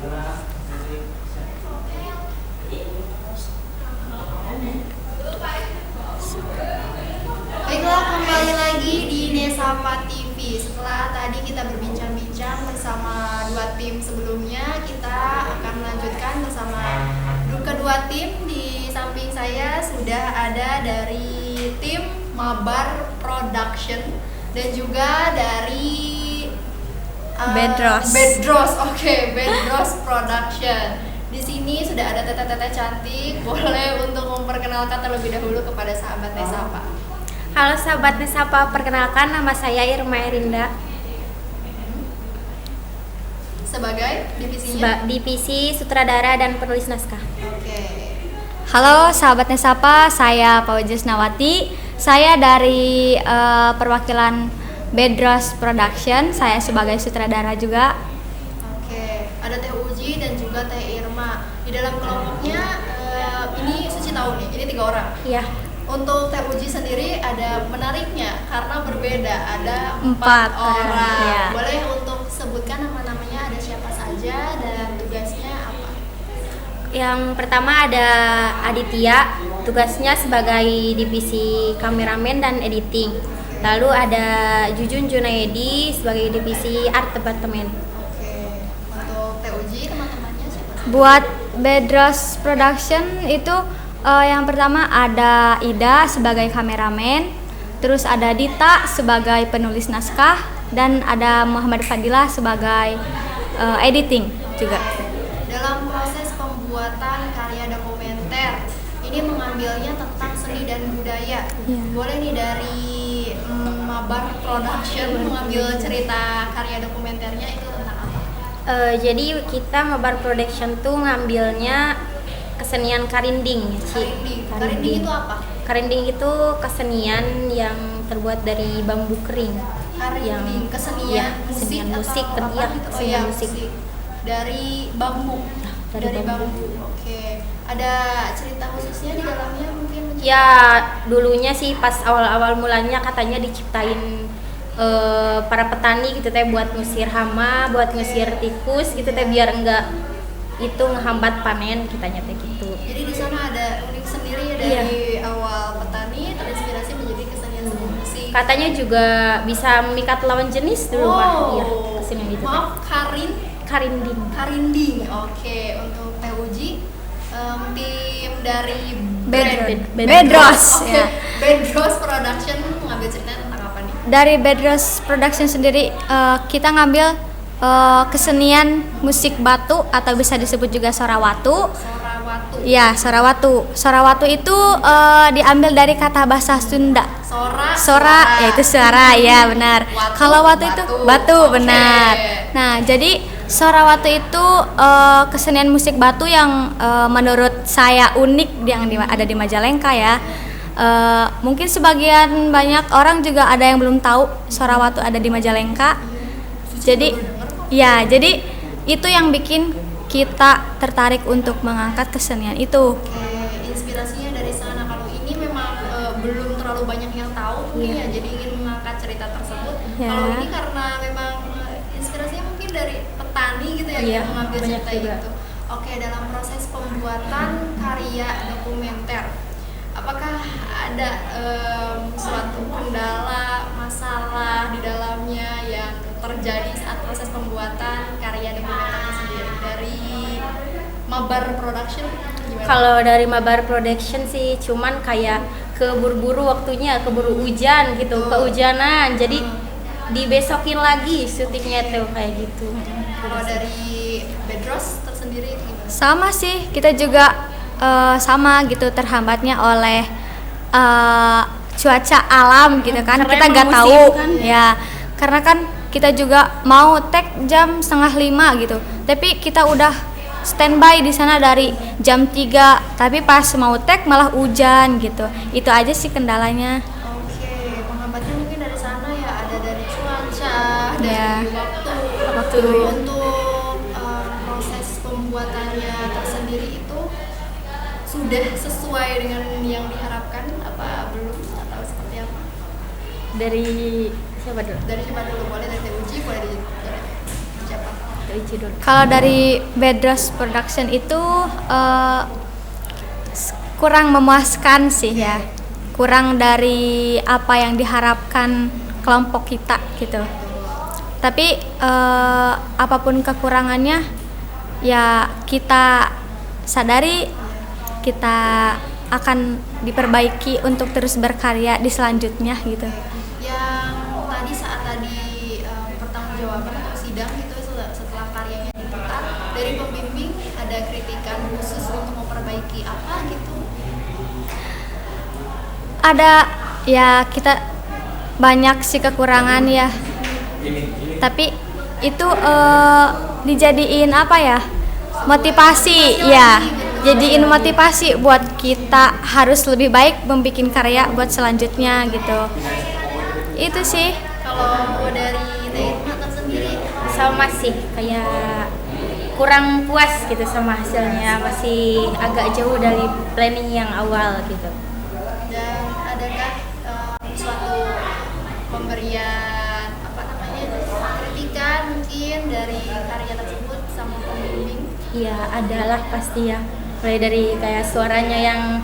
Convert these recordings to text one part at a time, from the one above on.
Baiklah, kembali lagi di Nesapa TV. Setelah tadi kita berbincang-bincang bersama dua tim sebelumnya, kita akan melanjutkan bersama kedua tim. Di samping saya sudah ada dari tim Mabar Production dan juga dari Bedros. Bedros Production. Di sini sudah ada tete-tete cantik. Boleh untuk memperkenalkan terlebih dahulu kepada sahabat Nesapa. Halo sahabat Nesapa, perkenalkan nama saya Irma Erinda. Sebagai divisinya? Divisi Sutradara dan Penulis Naskah. Oke. Halo sahabat Nesapa, saya Paujus Nawati. Saya dari perwakilan Bedros Production. Saya sebagai sutradara juga. Oke. Ada Teh Uji dan juga Teh Irma. Di dalam kelompoknya ini Suci tahu nih, ini 3 orang. Iya. Untuk Teh Uji sendiri ada menariknya karena berbeda, ada 4 orang. orang. Ya. Boleh untuk sebutkan nama-namanya, ada siapa saja dan tugasnya apa? Yang pertama ada Aditya, tugasnya sebagai divisi kameramen dan editing. Lalu ada Jujun Junaedi sebagai divisi art departemen. Oke. Untuk Teh Uji teman-temannya siapa? Buat Bedros Production itu yang pertama ada Ida sebagai kameramen, terus ada Dita sebagai penulis naskah, dan ada Muhammad Fadilah sebagai editing juga. Dalam proses pembuatan karya dokumenter, ini mengambilnya tentang seni dan budaya. Iya. Boleh nih dari Mabar Production mengambil cerita karya dokumenternya itu tentang apa? Jadi kita Mabar Production tuh ngambilnya kesenian karinding. Karinding itu apa? Karinding itu kesenian yang terbuat dari bambu kering. Karinding, kesenian musik atau apa gitu? Oh iya, musik. Dari bambu. Dari bambu. Oke. Ada cerita khususnya di dalamnya mungkin? Ya dulunya sih pas awal-awal mulanya katanya diciptain para petani gitu teh buat ngusir hama, buat ngusir tikus gitu teh biar enggak itu ngehambat panen kitanya teh gitu. Jadi di sana ada unik sendiri ya dari awal petani terinspirasi menjadi kesenian seni musik. Katanya juga bisa memikat lawan jenis dulu Pak. Iya, kesenian itu. Maaf, Karinding. Karinding. Oke, untuk Teh Uji tim dari Bedros. Oke. Ya. Bedros Production mengambil cerita tentang apa nih? Dari Bedros Production sendiri kita ngambil kesenian musik batu atau bisa disebut juga sorawatu. Sorawatu. Ya, sorawatu. Sorawatu itu diambil dari kata bahasa Sunda. Sora yaitu suara, ya benar. Kalau watu itu batu, benar. Nah, jadi sorawatu itu kesenian musik batu yang menurut saya unik yang ada di Majalengka ya. Mungkin sebagian banyak orang juga ada yang belum tahu sorawatu ada di Majalengka. Jadi itu yang bikin kita tertarik untuk mengangkat kesenian itu. Oke, inspirasinya dari sana. Kalau ini memang belum terlalu banyak yang tahu mungkin ya, jadi ingin mengangkat cerita tersebut. Ya. Kalau ini karena memang inspirasinya mungkin dari petani gitu ya, Iya, yang mengambil banyak cerita juga. itu. Oke, dalam proses pembuatan karya dokumenter, apakah ada suatu kendala, masalah di dalamnya yang terjadi saat proses pembuatan karya dokumenter itu sendiri dari Mabar Production? Gimana? Kalau dari Mabar Production sih cuman kayak keburu-buru waktunya, keburu hujan gitu, kehujanan. Jadi dibesokin lagi syutingnya tuh kayak gitu. Kalau dari Bedros tersendiri itu gimana? Sama sih, kita juga sama gitu terhambatnya oleh cuaca alam gitu kan. Karena Kita emang nggak musim tahu kan. ya, karena kan kita juga mau tag jam 4:30 gitu. Tapi kita udah standby di sana dari jam 3, tapi pas mau tag malah hujan gitu. Itu aja sih kendalanya. Oke, penghambatnya mungkin dari sana ya, ada dari cuaca, dari Ya. waktu. Untuk proses pembuatannya tersendiri itu sudah sesuai dengan yang diharapkan apa belum atau seperti apa? Dari siapa dulu? Dari siapa dulu? Boleh dari Teh Uji, boleh dari siapa? Uji dulu. Kalau dari Bedros Production itu kurang memuaskan sih ya, kurang dari apa yang diharapkan kelompok kita gitu. Tapi apapun kekurangannya ya kita sadari, kita akan diperbaiki untuk terus berkarya di selanjutnya gitu. Yang saat tadi pertanggungjawaban atau sidang itu setelah karyanya diputar, dari pembimbing ada kritikan khusus untuk memperbaiki apa gitu? Ada ya, kita banyak sih kekurangan ya, tapi itu dijadiin apa ya, motivasi ya, jadiin motivasi buat kita harus lebih baik membuat karya buat selanjutnya gitu. Itu sih. Kalau dari Irma sendiri Sama sih, kayak kurang puas gitu sama hasilnya, masih agak jauh dari planning yang awal gitu. dan adakah suatu pemberian kritikan mungkin dari karya tersebut sama pembimbing? Iya, adalah pasti ya. Mulai dari kayak suaranya yang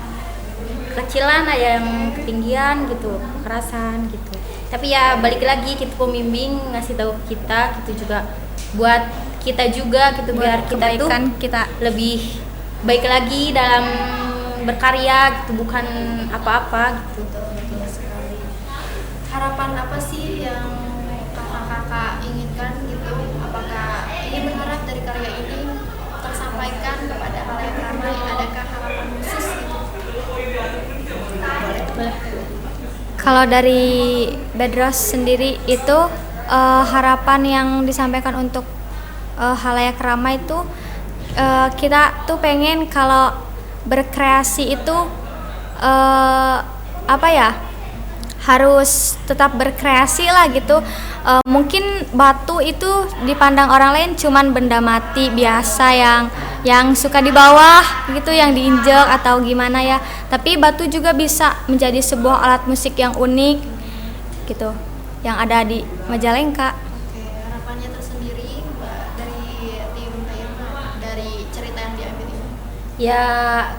kecilan, ada yang ketinggian gitu, kekerasan gitu. Tapi ya balik lagi, kita pembimbing ngasih tahu kita gitu juga buat kita juga gitu, biar kita tuh kita lebih baik lagi dalam berkarya gitu, bukan apa-apa gitu. Betul sekali. Harapan apa sih yang kakak-kakak inginkan gitu? Apakah ingin berharap dari karya ini tersampaikan kepada halayak ramai? Adakah harapan khusus gitu? Boleh. Kalau dari Bedros sendiri itu harapan yang disampaikan untuk halayak ramai itu kita tuh pengen kalau berkreasi itu apa ya, harus tetap berkreasi lah gitu. Mungkin batu itu dipandang orang lain cuman benda mati biasa yang suka di bawah gitu, yang diinjek atau gimana ya. Tapi batu juga bisa menjadi sebuah alat musik yang unik gitu, yang ada di Majalengka. Oke, harapannya tersendiri Mbak, dari tim Irma, dari cerita yang diambil ini? Ya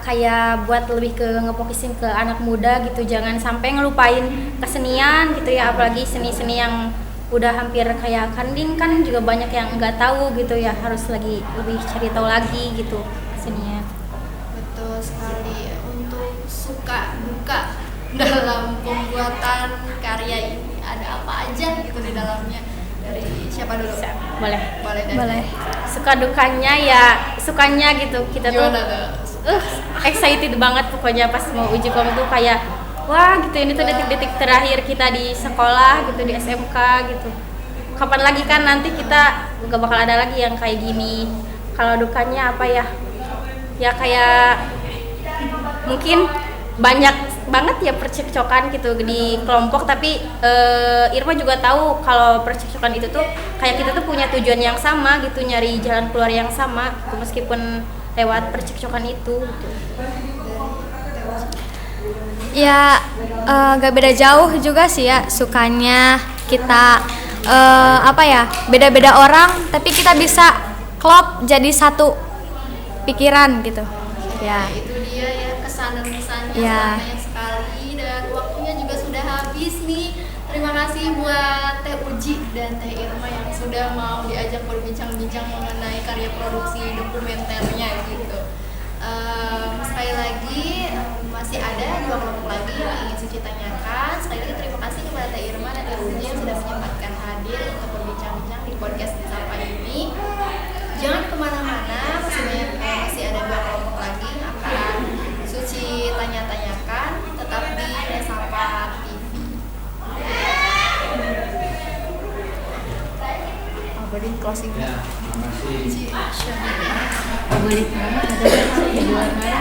kayak buat lebih ke ngefokusin ke anak muda gitu, jangan sampai ngelupain kesenian gitu ya, apalagi seni-seni yang udah hampir kayak Kanding kan juga banyak yang nggak tahu gitu ya, harus lagi lebih cari tahu lagi gitu seninya. Betul sekali. Untuk suka duka dalam pembuatan karya ini ada apa aja gitu di dalamnya? Dari siapa dulu? Boleh. Dari Boleh. Suka dukanya ya sukanya gitu, kita tuh excited banget pokoknya pas mau uji kom tuh kayak wah gitu, ini tuh detik-detik terakhir kita di sekolah gitu, di SMK gitu. Kapan lagi kan nanti kita gak bakal ada lagi yang kayak gini. Kalau dukanya apa ya? Ya kayak mungkin banyak banget ya percekcokan gitu di kelompok, tapi Irma juga tahu kalau percekcokan itu tuh kayak kita tuh punya tujuan yang sama gitu, nyari jalan keluar yang sama gitu, meskipun lewat percekcokan itu gitu. Ya gak beda jauh juga sih ya, sukanya kita apa ya, beda-beda orang tapi kita bisa klop jadi satu pikiran gitu ya. Itu dia ya kesan dan pesannya Ya. banyak sekali, dan waktunya juga sudah habis nih. Terima kasih buat Teh Uji dan Teh Irma yang sudah mau diajak berbincang-bincang mengenai karya produksi dokumenternya gitu. Sekali lagi masih ada 2 kelompok lagi yang ingin Suci tanyakan. Sekali lagi terima kasih kepada Teh Irma dan Teh Uji yang sudah menyempatkan hadir untuk berbincang-bincang di podcast Sapa ini. Jangan kemana-mana, masih ada 2 kelompok lagi yang akan Suci tanya-tanyakan. Tetap di Sapa TV. Beri closing. Ya, terima kasih. Boleh banget ada jadwalnya.